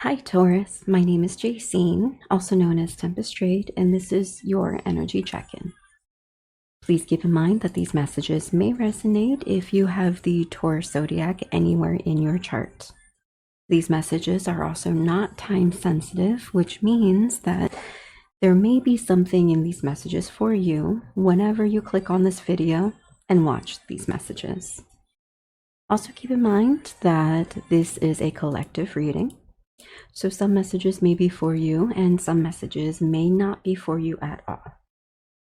Hi Taurus, my name is Jacine, also known as Tempest Trade, and this is your energy check-in. Please keep in mind that these messages may resonate if you have the Taurus Zodiac anywhere in your chart. These messages are also not time sensitive, which means that there may be something in these messages for you whenever you click on this video and watch these messages. Also keep in mind that this is a collective reading. So some messages may be for you and some messages may not be for you at all.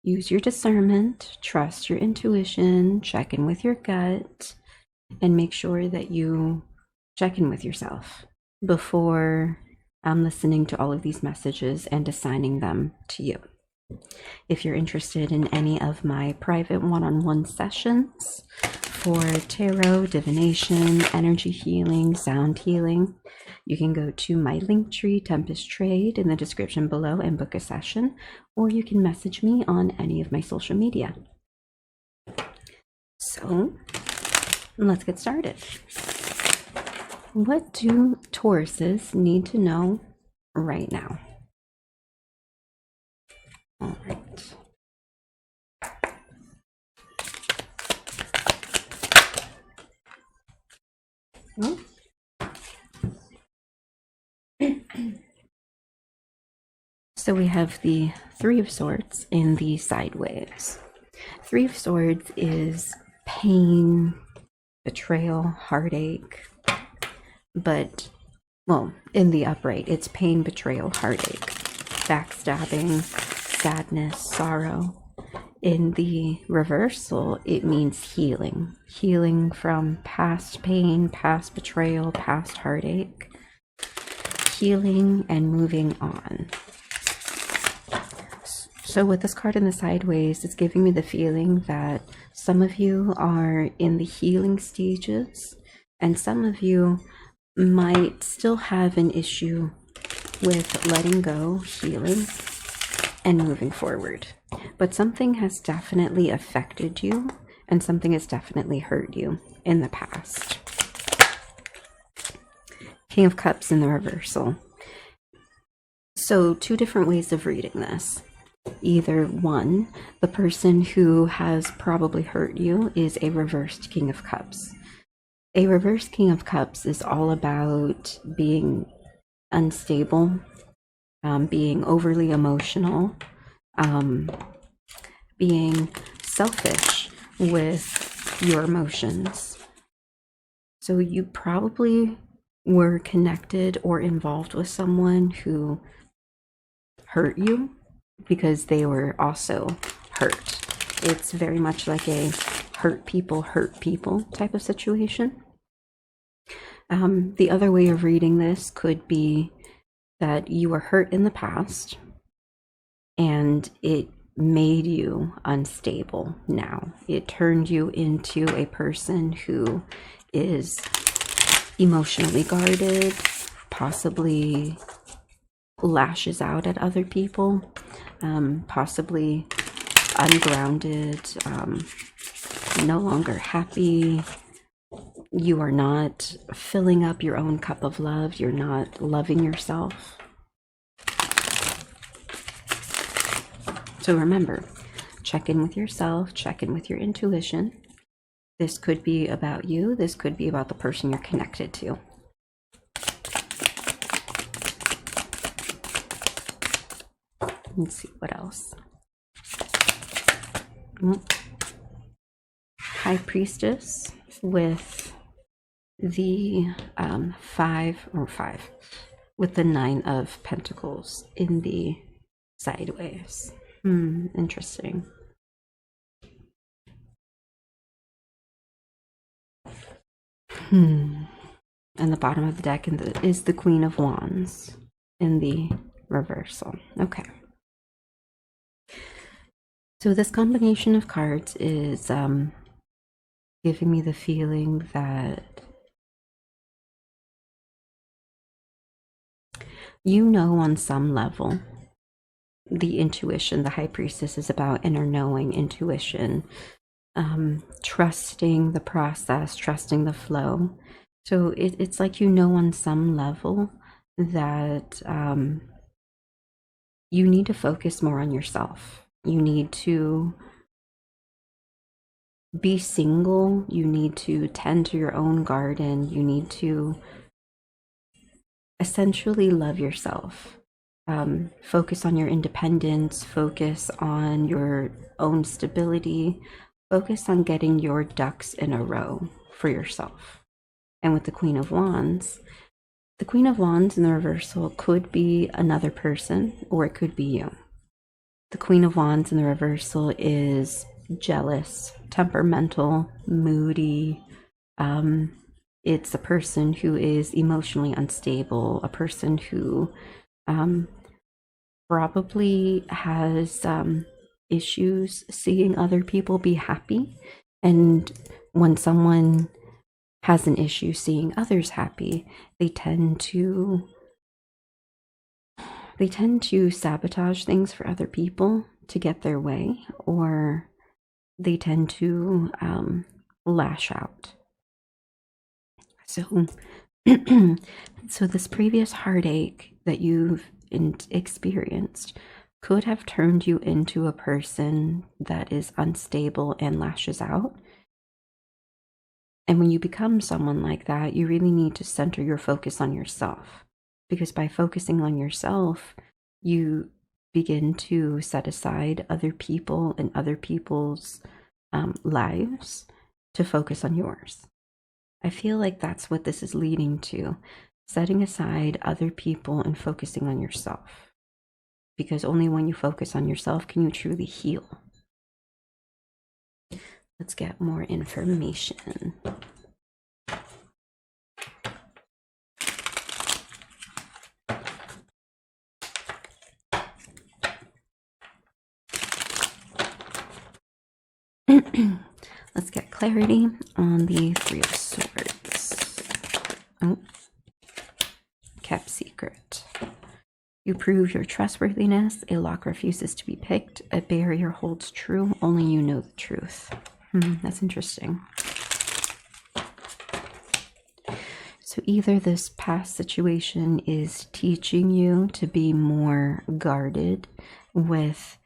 Use your discernment, trust your intuition, check in with your gut, and make sure that you check in with yourself before listening to all of these messages and assigning them to you. If you're interested in any of my private one-on-one sessions for tarot, divination, energy healing, sound healing, you can go to my Linktree, Tempest Trade, in the description below and book a session, or you can message me on any of my social media. So, let's get started. What do Tauruses need to know right now? All right. Oh. So we have the Three of Swords in the sideways. Three of Swords is pain, betrayal, heartache, but, well, in the upright, it's pain, betrayal, heartache, backstabbing, sadness, sorrow. In the reversal, it means healing. Healing from past pain, past betrayal, past heartache. Healing and moving on. So with this card in the sideways, it's giving me the feeling that some of you are in the healing stages and some of you might still have an issue with letting go, healing, and moving forward. But something has definitely affected you and something has definitely hurt you in the past. King of Cups in the reversal. So two different ways of reading this. Either one, the person who has probably hurt you is a reversed King of Cups. A reversed King of Cups is all about being unstable, being overly emotional, being selfish with your emotions. So you probably were connected or involved with someone who hurt you because they were also hurt. It's very much like a hurt people type of situation. The other way of reading this could be that you were hurt in the past and it made you unstable now. It turned you into a person who is emotionally guarded, possibly lashes out at other people, possibly ungrounded, no longer happy. You are not filling up your own cup of love. You're not loving yourself. So remember, check in with yourself, check in with your intuition. This could be about you. This could be about the person you're connected to. Let's see what else. High Priestess with the five with the Nine of Pentacles in the sideways. Interesting. And the bottom of the deck is the Queen of Wands in the reversal. Okay. So this combination of cards is giving me the feeling that you know on some level the intuition. The High Priestess is about inner knowing, intuition, trusting the process, trusting the flow. So it's like you know on some level that you need to focus more on yourself. You need to be single. You need to tend to your own garden. You need to essentially love yourself. Focus on your independence, focus on your own stability, focus on getting your ducks in a row for yourself. And with the Queen of Wands in the reversal could be another person, or it could be you. The Queen of Wands in the reversal is jealous, temperamental, moody. It's a person who is emotionally unstable, a person who probably has issues seeing other people be happy. And when someone has an issue seeing others happy, they tend to sabotage things for other people to get their way, or they tend to lash out. So so this previous heartache that you've experienced could have turned you into a person that is unstable and lashes out. And when you become someone like that, you really need to center your focus on yourself, because by focusing on yourself, you begin to set aside other people and other people's lives to focus on yours. I feel like that's what this is leading to, setting aside other people and focusing on yourself. Because only when you focus on yourself can you truly heal. Let's get more information. Let's get clarity on the Three of Swords. Oh, kept secret. You prove your trustworthiness. A lock refuses to be picked. A barrier holds true. Only you know the truth. That's interesting. So either this past situation is teaching you to be more guarded with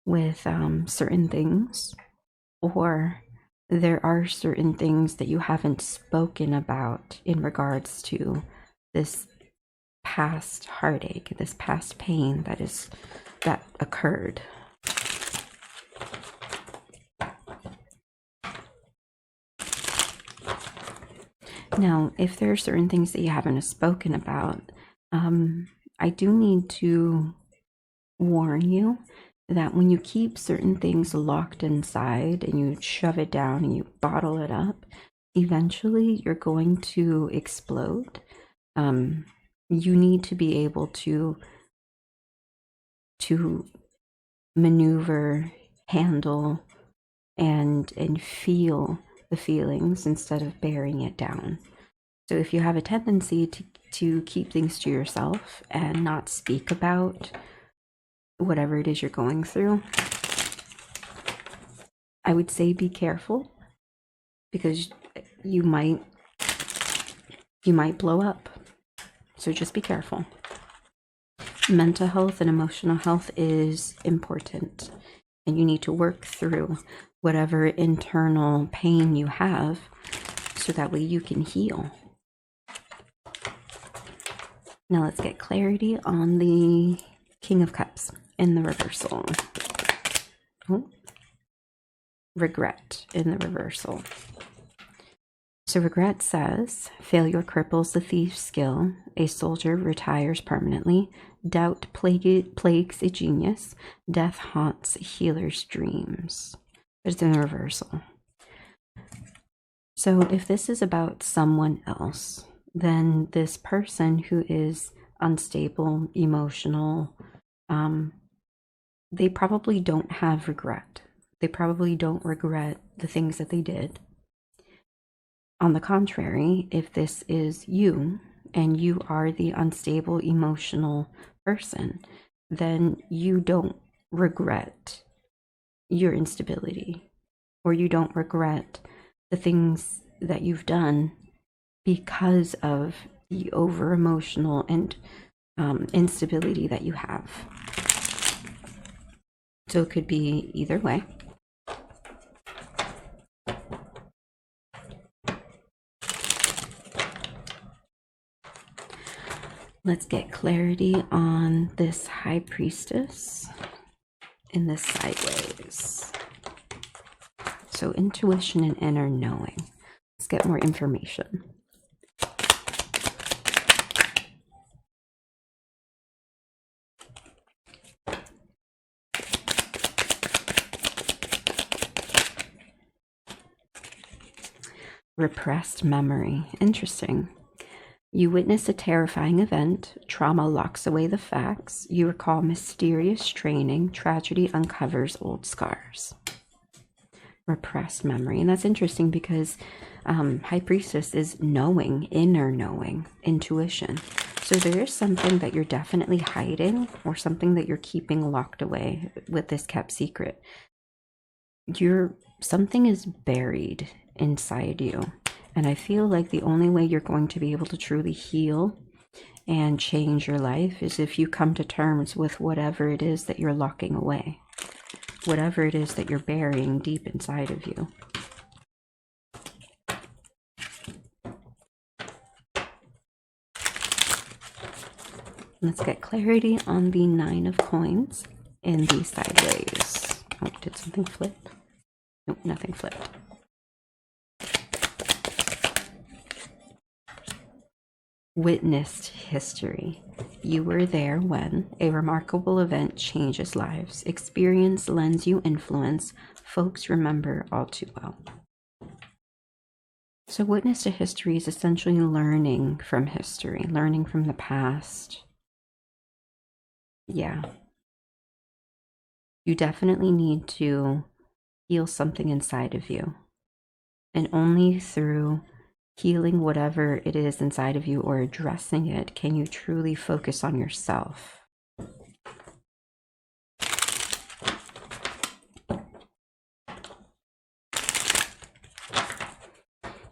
certain things, or there are certain things that you haven't spoken about in regards to this past heartache, this past pain that occurred. Now, if there are certain things that you haven't spoken about, I do need to warn you that when you keep certain things locked inside and you shove it down and you bottle it up, eventually you're going to explode. You need to be able to maneuver, handle, and feel the feelings instead of bearing it down. So if you have a tendency to keep things to yourself and not speak about whatever it is you're going through, I would say be careful, because you might blow up. So just be careful. Mental health and emotional health is important, and you need to work through whatever internal pain you have so that way you can heal. Now let's get clarity on the King of Cups in the reversal. Oh, regret in the reversal. So regret says, failure cripples the thief's skill. A soldier retires permanently. Doubt plagues a genius. Death haunts a healer's dreams. It's in the reversal. So if this is about someone else, then this person who is unstable, emotional, they probably don't have regret. They probably don't regret the things that they did. On the contrary, if this is you and you are the unstable emotional person, then you don't regret your instability, or you don't regret the things that you've done because of the over emotional and instability that you have. So it could be either way. Let's get clarity on this High Priestess in this sideways. So intuition and inner knowing. Let's get more information. Repressed memory. Interesting. You witness a terrifying event. Trauma locks away the facts. You recall mysterious training. Tragedy uncovers old scars. Repressed memory. And that's interesting because High Priestess is knowing, inner knowing, intuition. So there is something that you're definitely hiding, or something that you're keeping locked away with this kept secret. Something is buried inside you. And I feel like the only way you're going to be able to truly heal and change your life is if you come to terms with whatever it is that you're locking away, whatever it is that you're burying deep inside of you. Let's get clarity on the Nine of Coins in the sideways. Oh, did something flip? Nope, nothing flipped. Witnessed history. You were there when a remarkable event changes lives. Experience lends you influence. Folks remember all too well. So witness to history is essentially learning from history, learning from the past. Yeah. You definitely need to heal something inside of you. And only through healing whatever it is inside of you or addressing it can you truly focus on yourself.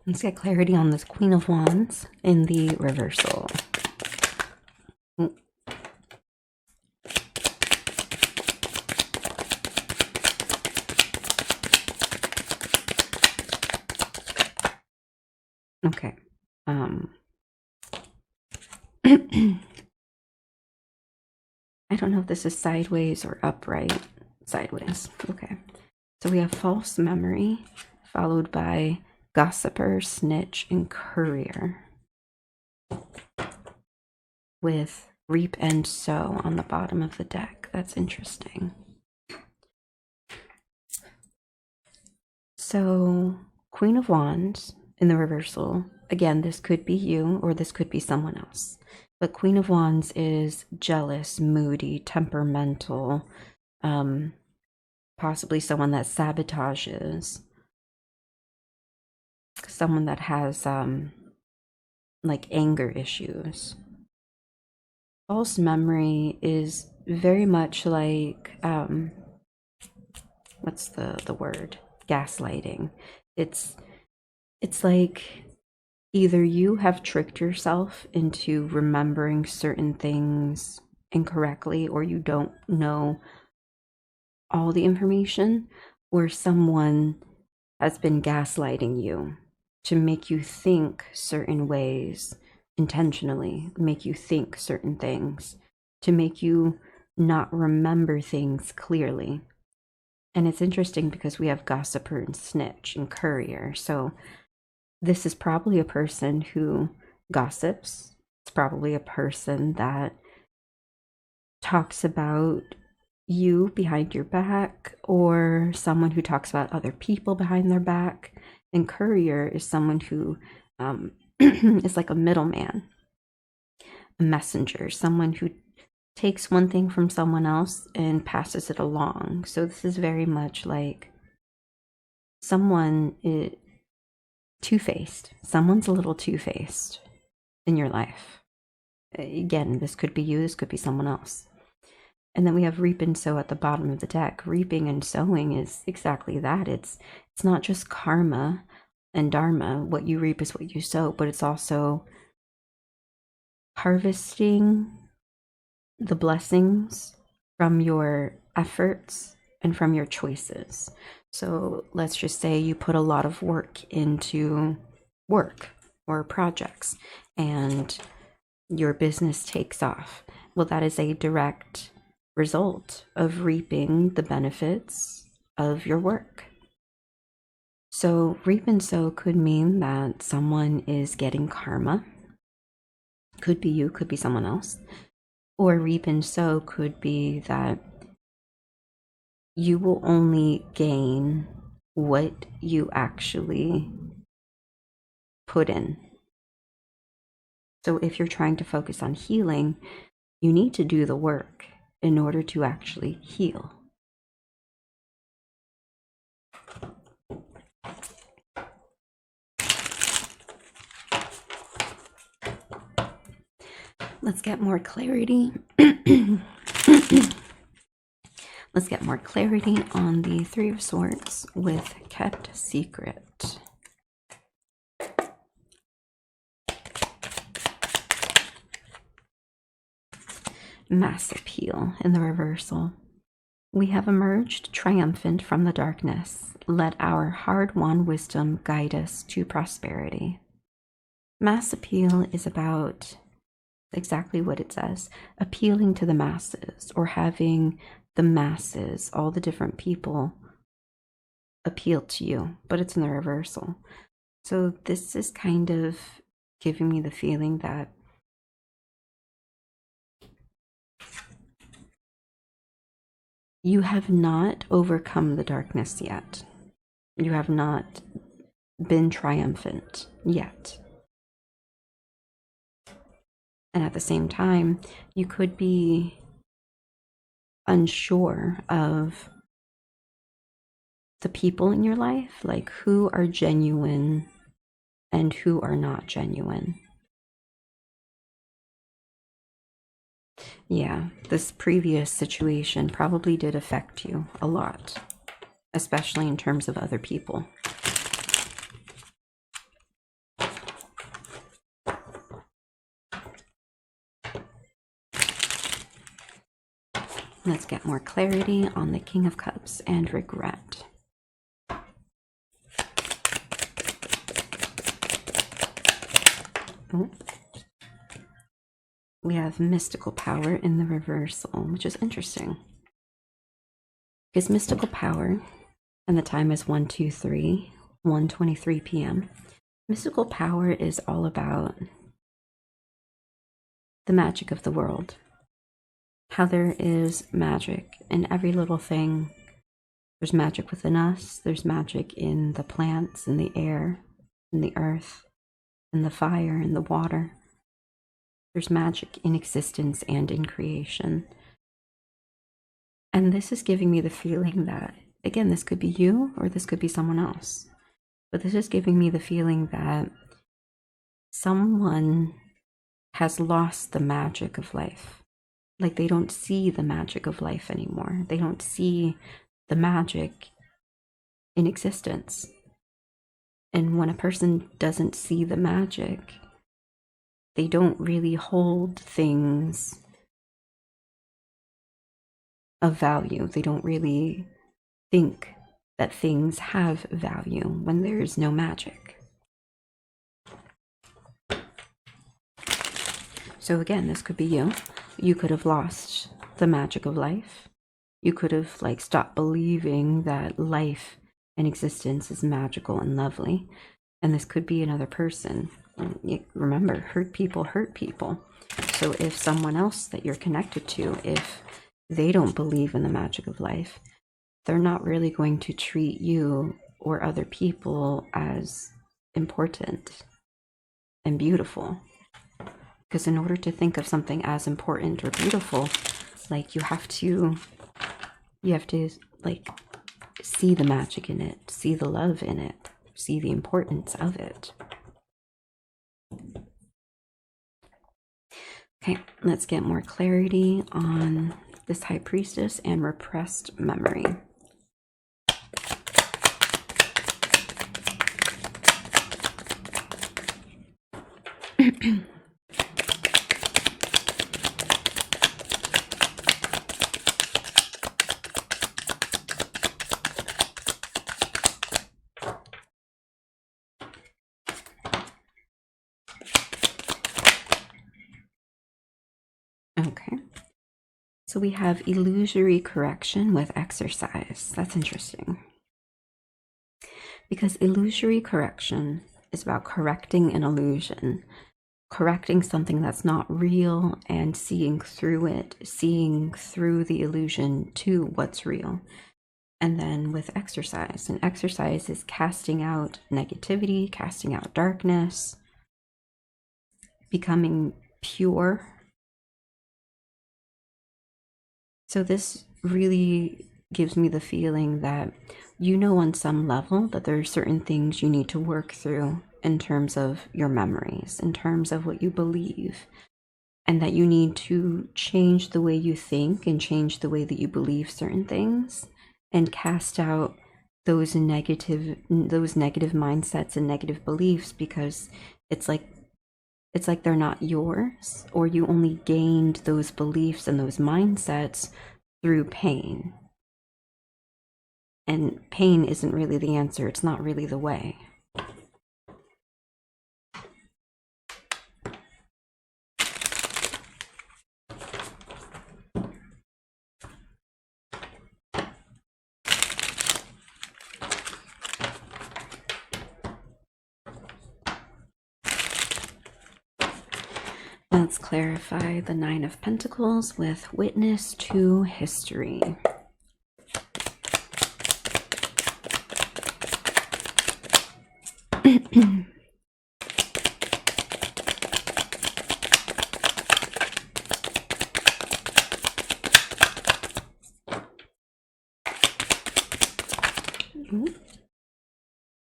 Let's get clarity on this Queen of Wands in the reversal. Okay. I don't know if this is sideways or upright. Sideways. Okay. So we have false memory, followed by gossiper, snitch, and courier, with reap and sow on the bottom of the deck. That's interesting. So Queen of Wands in the reversal. Again, this could be you or this could be someone else. But Queen of Wands is jealous, moody, temperamental, possibly someone that sabotages, someone that has like anger issues. False memory is very much like what's the word? Gaslighting. It's like either you have tricked yourself into remembering certain things incorrectly, or you don't know all the information, or someone has been gaslighting you to make you think certain ways intentionally, make you think certain things, to make you not remember things clearly. And it's interesting because we have gossiper and snitch and courier. So this is probably a person who gossips. It's probably a person that talks about you behind your back, or someone who talks about other people behind their back. And courier is someone who is like a middleman, a messenger, someone who takes one thing from someone else and passes it along. So this is very much like someone two-faced. Someone's a little two-faced in your life. Again, this could be you, this could be someone else. And then we have reap and sow at the bottom of the deck. Reaping and sowing is exactly that. It's not just karma and dharma. What you reap is what you sow, but it's also harvesting the blessings from your efforts and from your choices. So let's just say you put a lot of work into work or projects and your business takes off. Well, that is a direct result of reaping the benefits of your work. So reap and sow could mean that someone is getting karma. Could be you, could be someone else. Or reap and sow could be that you will only gain what you actually put in. So if you're trying to focus on healing, you need to do the work in order to actually heal. Let's get more clarity. Let's get more clarity on the Three of Swords with Kept Secret. Mass appeal in the reversal. We have emerged triumphant from the darkness. Let our hard-won wisdom guide us to prosperity. Mass appeal is about exactly what it says, appealing to the masses, or having the masses, all the different people, appeal to you, but it's in the reversal. So this is kind of giving me the feeling that you have not overcome the darkness yet. You have not been triumphant yet. And at the same time, you could be unsure of the people in your life, like who are genuine and who are not genuine. Yeah, this previous situation probably did affect you a lot, especially in terms of other people. Let's get more clarity on the King of Cups and regret. Oh. We have mystical power in the reversal, which is interesting. Because mystical power, and the time is 1:23 p.m. Mystical power is all about the magic of the world. How there is magic in every little thing. There's magic within us. There's magic in the plants, in the air, in the earth, in the fire, in the water. There's magic in existence and in creation. And this is giving me the feeling that, again, this could be you or this could be someone else. But this is giving me the feeling that someone has lost the magic of life. Like they don't see the magic of life anymore. They don't see the magic in existence. And when a person doesn't see the magic, they don't really hold things of value. They don't really think that things have value when there is no magic. So again, this could be you. You could have lost the magic of life. You could have stopped believing that life and existence is magical and lovely. And this could be another person. Remember, hurt people hurt people. So if someone else that you're connected to, if they don't believe in the magic of life, they're not really going to treat you or other people as important and beautiful. Because in order to think of something as important or beautiful, you have to see the magic in it, see the love in it, see the importance of it. Okay, let's get more clarity on this High Priestess and repressed memory. Okay. So we have illusory correction with exercise. That's interesting. Because illusory correction is about correcting an illusion, correcting something that's not real and seeing through it, seeing through the illusion to what's real. And then with exercise, and exercise is casting out negativity, casting out darkness, becoming pure. So this really gives me the feeling that you know on some level that there are certain things you need to work through in terms of your memories, in terms of what you believe, and that you need to change the way you think and change the way that you believe certain things and cast out those negative mindsets and negative beliefs, because it's like they're not yours, or you only gained those beliefs and those mindsets through pain. And pain isn't really the answer. It's not really the way. Let's clarify the Nine of Pentacles with witness to history.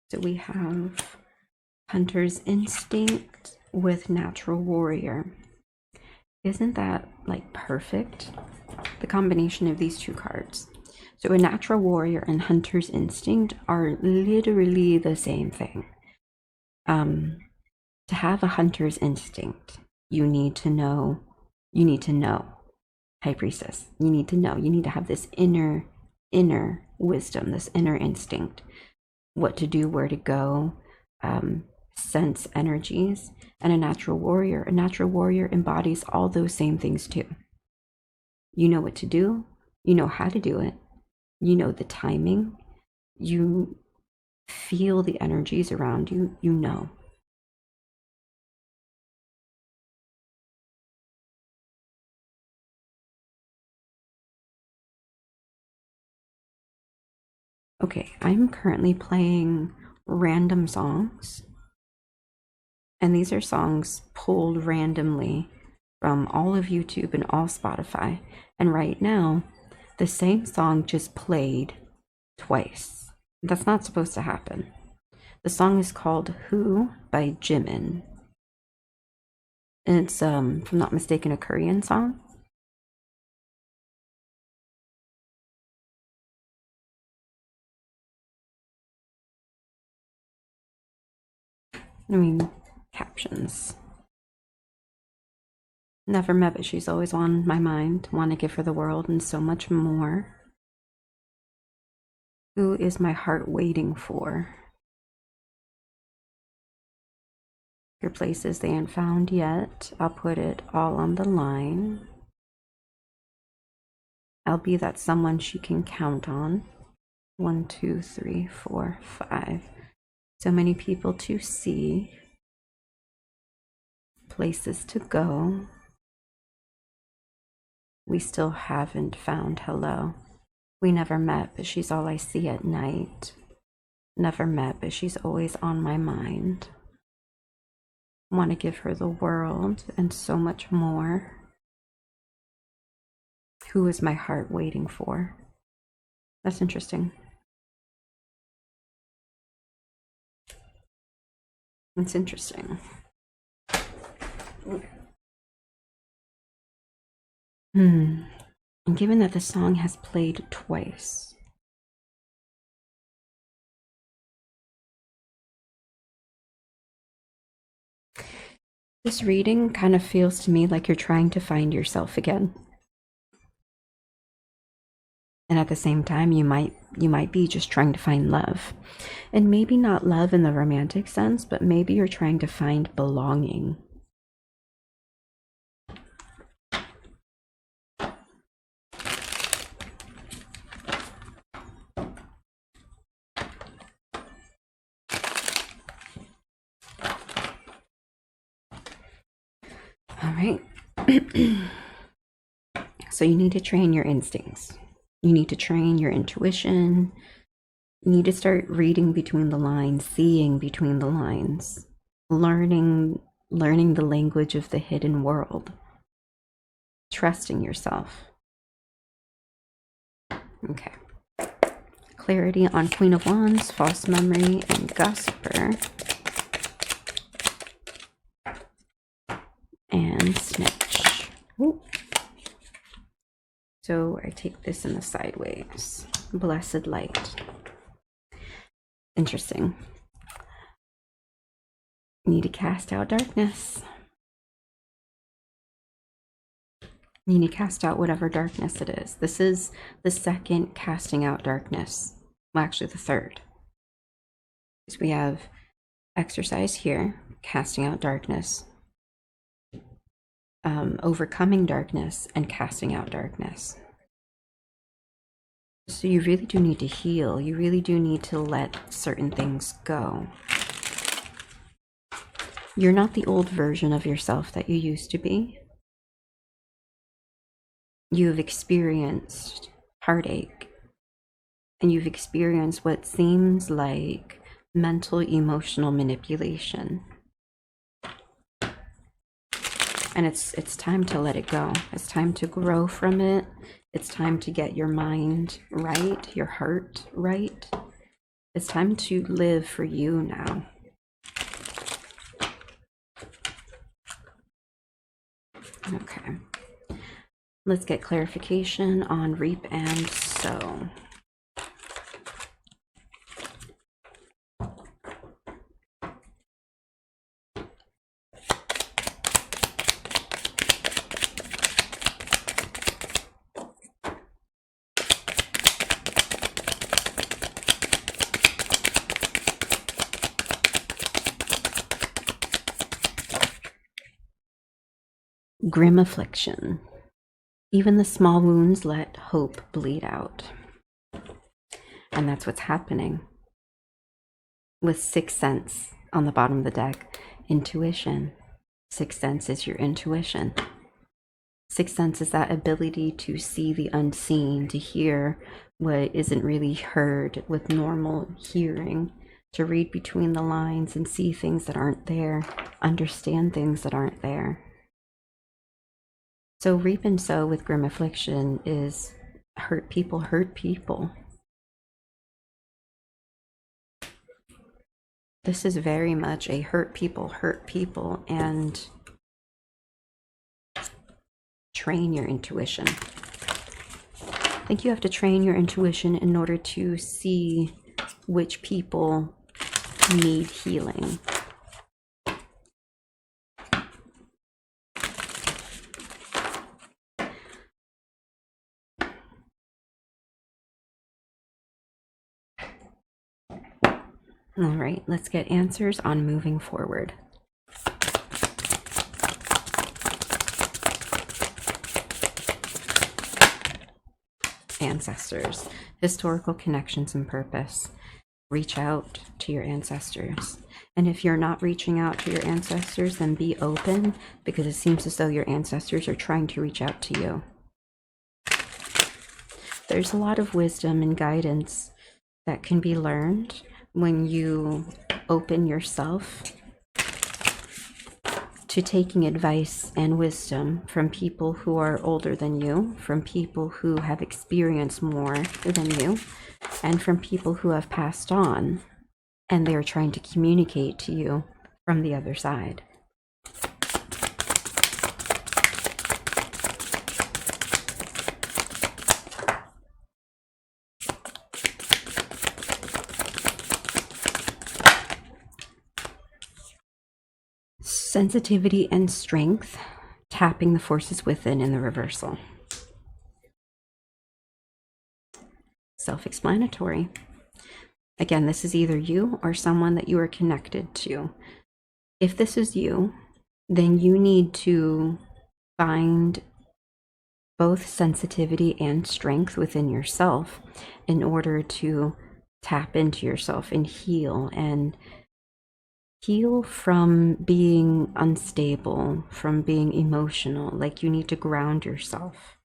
So we have Hunter's Instinct with Natural Warrior. Isn't that like perfect? The combination of these two cards. So a Natural Warrior and Hunter's Instinct are literally the same thing. To have a Hunter's Instinct, you need to know, High Priestess, you need to have this inner wisdom, this inner instinct, what to do, where to go, sense energies. And a natural warrior embodies all those same things too. You know what to do, you know how to do it, you know the timing, you feel the energies around you, you know. Okay, I'm currently playing random songs. And these are songs pulled randomly from all of YouTube and all Spotify. And right now, the same song just played twice. That's not supposed to happen. The song is called Who by Jimin. And it's, if I'm not mistaken, a Korean song. I mean, captions. Never met, but she's always on my mind. Want to give her the world and so much more. Who is my heart waiting for? Your places they ain't found yet. I'll put it all on the line. I'll be that someone she can count on. 1, 2, 3, 4, 5. So many people to see. Places to go. We still haven't found hello. We never met, but she's all I see at night. Never met, but she's always on my mind. Want to give her the world and so much more. Who is my heart waiting for? That's interesting. It's interesting. And given that the song has played twice, this reading kind of feels to me like you're trying to find yourself again. And at the same time, you might be just trying to find love. And maybe not love in the romantic sense, but maybe you're trying to find belonging. All right. So you need to train your instincts. You need to train your intuition. You need to start reading between the lines, seeing between the lines, learning the language of the hidden world, trusting yourself. Okay. Clarity on Queen of Wands, false memory, and gossiper. And snitch. Ooh. So I take this in the sideways. Blessed light. Interesting. You need to cast out darkness. You need to cast out whatever darkness it is. This is the second casting out darkness. Well, actually the third. So we have exercise here, casting out darkness. Overcoming darkness and casting out darkness. So you really do need to heal. You really do need to let certain things go. You're not the old version of yourself that you used to be. You've experienced heartache, and you've experienced what seems like mental, emotional manipulation. And it's time to let it go. It's time to grow from it. It's time to get your mind right, your heart right. It's time to live for you now. Okay. Let's get clarification on reap and sow. Grim affliction. Even the small wounds let hope bleed out. And that's what's happening with sixth sense on the bottom of the deck. Intuition. Sixth sense is your intuition. Sixth sense is that ability to see the unseen, to hear what isn't really heard with normal hearing, to read between the lines and see things that aren't there, understand things that aren't there. So reap and sow with grim affliction is hurt people hurt people. This is very much a hurt people and train your intuition. I think you have to train your intuition in order to see which people need healing. All right, let's get answers on moving forward. Ancestors, historical connections and purpose. Reach out to your ancestors. And if you're not reaching out to your ancestors, then be open, because it seems as though your ancestors are trying to reach out to you. There's a lot of wisdom and guidance that can be learned when you open yourself to taking advice and wisdom from people who are older than you, from people who have experienced more than you, and from people who have passed on, and they're trying to communicate to you from the other side. Sensitivity and strength, tapping the forces within in the reversal. Self-explanatory. Again, this is either you or someone that you are connected to. If this is you, then you need to find both sensitivity and strength within yourself in order to tap into yourself and heal and heal from being unstable, from being emotional. Like you need to ground yourself.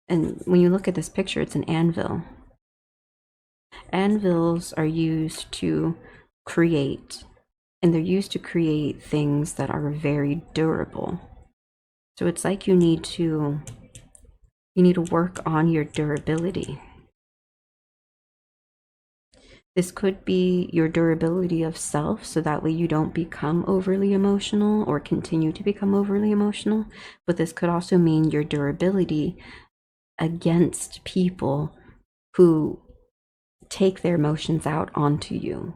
And when you look at this picture, it's an anvil. Anvils are used to create, and they're used to create things that are very durable. So it's like you need to work on your durability. This could be your durability of self, so that way you don't become overly emotional or continue to become overly emotional. But this could also mean your durability against people who take their emotions out onto you.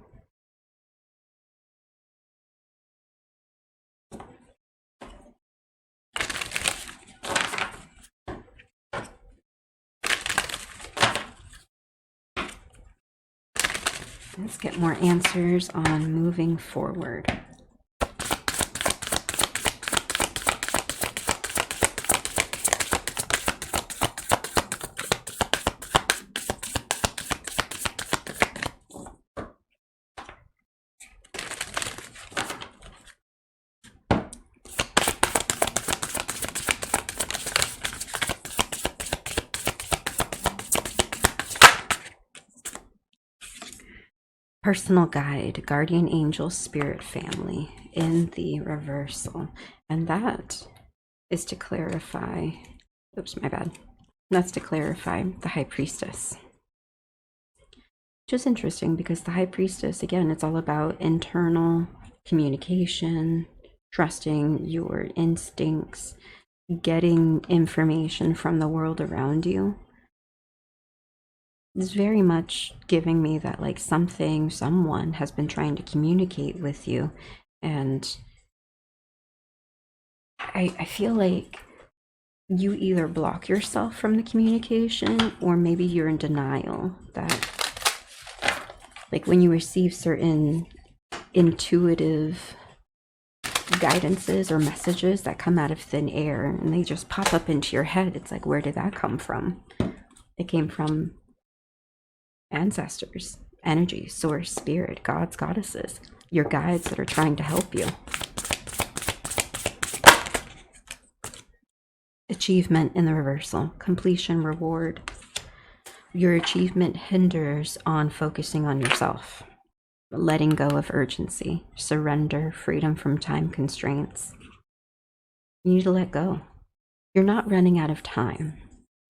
Let's get more answers on moving forward. Personal guide, guardian angel, spirit family in the reversal. And that is to clarify, oops, my bad. That's to clarify the high priestess. Which is interesting because the high priestess, again, it's all about internal communication, trusting your instincts, getting information from the world around you. It's very much giving me that like someone has been trying to communicate with you, and I feel like you either block yourself from the communication, or maybe you're in denial. That like when you receive certain intuitive guidances or messages that come out of thin air and they just pop up into your head, it's like, where did that come from? It came from ancestors, energy, source, spirit, gods, goddesses, your guides that are trying to help you. Achievement in the reversal, completion, reward. Your achievement hinders on focusing on yourself, letting go of urgency, surrender, freedom from time constraints. You need to let go. You're not running out of time.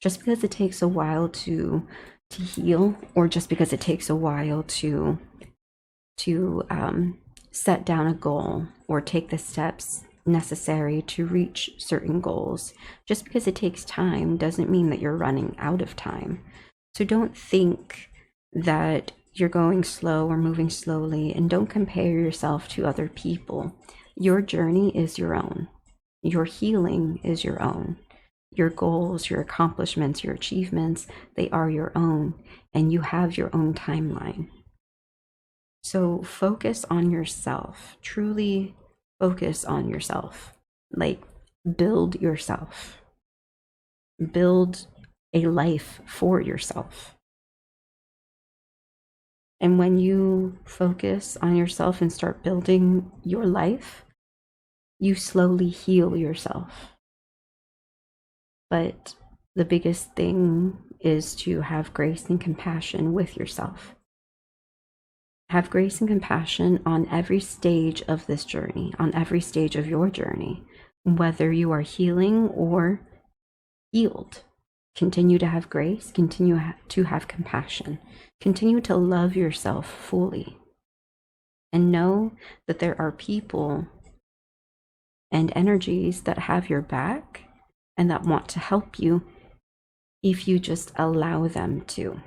Just because it takes a while to heal, or just because it takes a while to set down a goal or take the steps necessary to reach certain goals, just because it takes time doesn't mean that you're running out of time. So don't think that you're going slow or moving slowly, and don't compare yourself to other people. Your journey is your own. Your healing is your own. Your goals, your accomplishments, your achievements, they are your own, and you have your own timeline. So focus on yourself. Truly focus on yourself. Like, build yourself. Build a life for yourself. And when you focus on yourself and start building your life, you slowly heal yourself. But the biggest thing is to have grace and compassion with yourself. Have grace and compassion on every stage of this journey, on every stage of your journey, whether you are healing or healed. Continue to have grace, continue to have compassion, continue to love yourself fully, and know that there are people and energies that have your back and that want to help you if you just allow them to.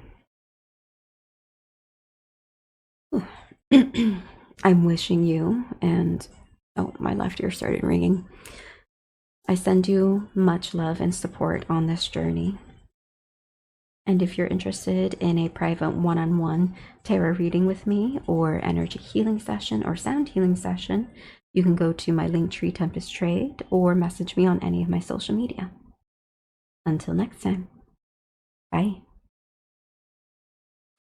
I'm wishing you, and oh, my left ear started ringing. I send you much love and support on this journey. And if you're interested in a private one-on-one tarot reading with me, or energy healing session, or sound healing session, you can go to my Linktree Tempest Trade or message me on any of my social media. Until next time, bye.